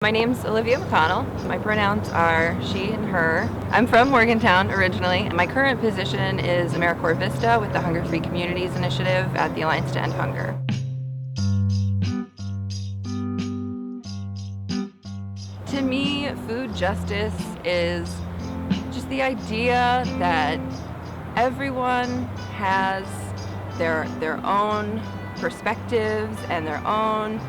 My name's Olivia McConnell. My pronouns are she and her. I'm from Morgantown originally, and my current position is AmeriCorps Vista with the Hunger-Free Communities Initiative at the Alliance to End Hunger. To me, food justice is just the idea that everyone has their own perspectives and their own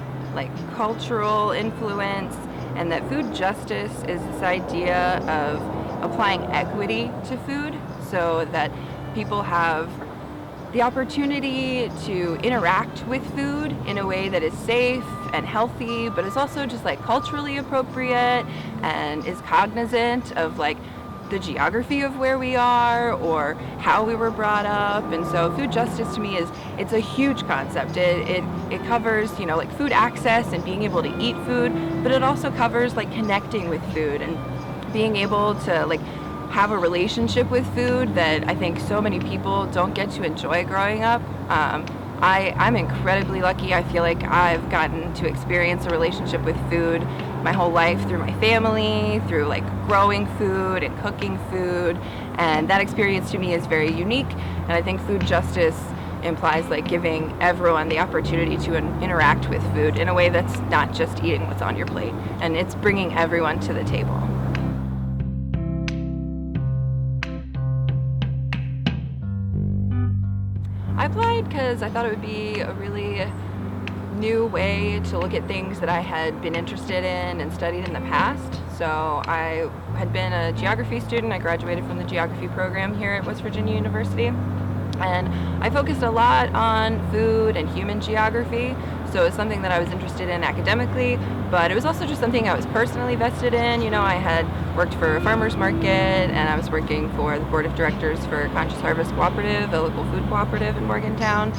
cultural influence, and that food justice is this idea of applying equity to food so that people have the opportunity to interact with food in a way that is safe and healthy, but is also just culturally appropriate and is cognizant of the geography of where we are or how we were brought up. And so food justice to me it's a huge concept. It covers food access and being able to eat food, but it also covers connecting with food and being able to have a relationship with food that I think so many people don't get to enjoy growing up. I'm incredibly lucky. I feel like I've gotten to experience a relationship with food my whole life through my family, through growing food and cooking food, and that experience to me is very unique. And I think food justice implies giving everyone the opportunity to interact with food in a way that's not just eating what's on your plate, and it's bringing everyone to the table. I applied because I thought it would be a really new way to look at things that I had been interested in and studied in the past. So I had been a geography student. I graduated from the geography program here at West Virginia University. And I focused a lot on food and human geography. So it's something that I was interested in academically, but it was also just something I was personally vested in. I had worked for a farmer's market, and I was working for the board of directors for Conscious Harvest Cooperative, a local food cooperative in Morgantown.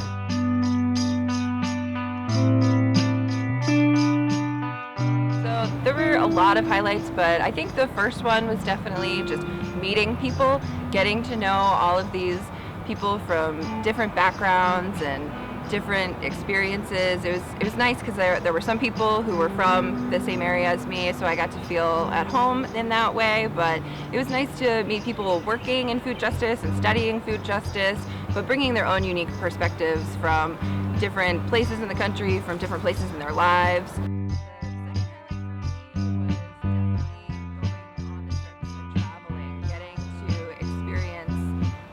So there were a lot of highlights, but I think the first one was definitely just meeting people, getting to know all of these people from different backgrounds and different experiences. It was nice because there were some people who were from the same area as me, so I got to feel at home in that way. But it was nice to meet people working in food justice and studying food justice, but bringing their own unique perspectives from different places in the country, from different places in their lives.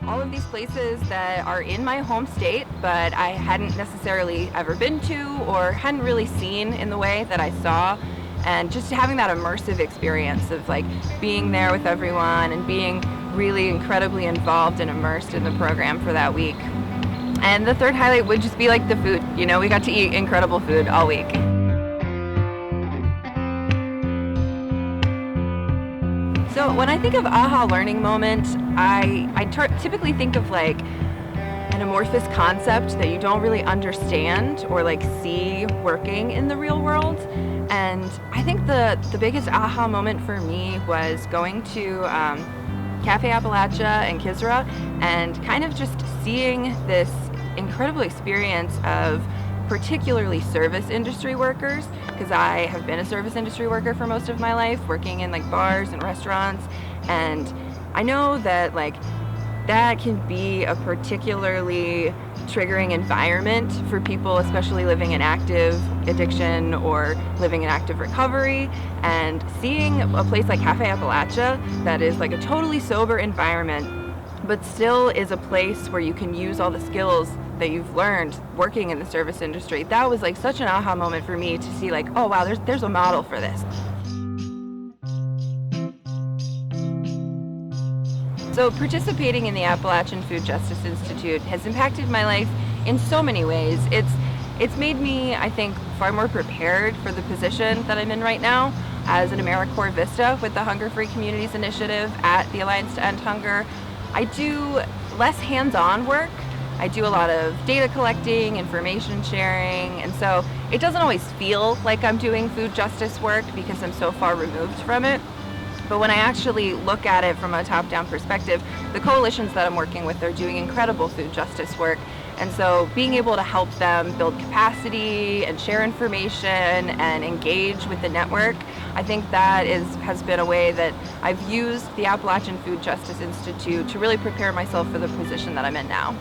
All of these places that are in my home state, but I hadn't necessarily ever been to or hadn't really seen in the way that I saw, and just having that immersive experience of being there with everyone and being really incredibly involved and immersed in the program for that week. And the third highlight would just be the food. We got to eat incredible food all week. So when I think of aha learning moment, I typically think of an amorphous concept that you don't really understand or see working in the real world. And I think the biggest aha moment for me was going to Cafe Appalachia in Kisra and kind of just seeing this incredible experience of particularly service industry workers, because I have been a service industry worker for most of my life, working in bars and restaurants, and I know that that can be a particularly triggering environment for people, especially living in active addiction or living in active recovery. And seeing a place like Cafe Appalachia that is a totally sober environment, but still is a place where you can use all the skills that you've learned working in the service industry. That was such an aha moment for me to see oh wow, there's a model for this. So participating in the Appalachian Food Justice Institute has impacted my life in so many ways. It's made me, I think, far more prepared for the position that I'm in right now as an AmeriCorps Vista with the Hunger-Free Communities Initiative at the Alliance to End Hunger. I do less hands-on work. I do a lot of data collecting, information sharing, and so it doesn't always feel like I'm doing food justice work because I'm so far removed from it. But when I actually look at it from a top-down perspective, the coalitions that I'm working with are doing incredible food justice work. And so being able to help them build capacity and share information and engage with the network, I think that has been a way that I've used the Appalachian Food Justice Institute to really prepare myself for the position that I'm in now.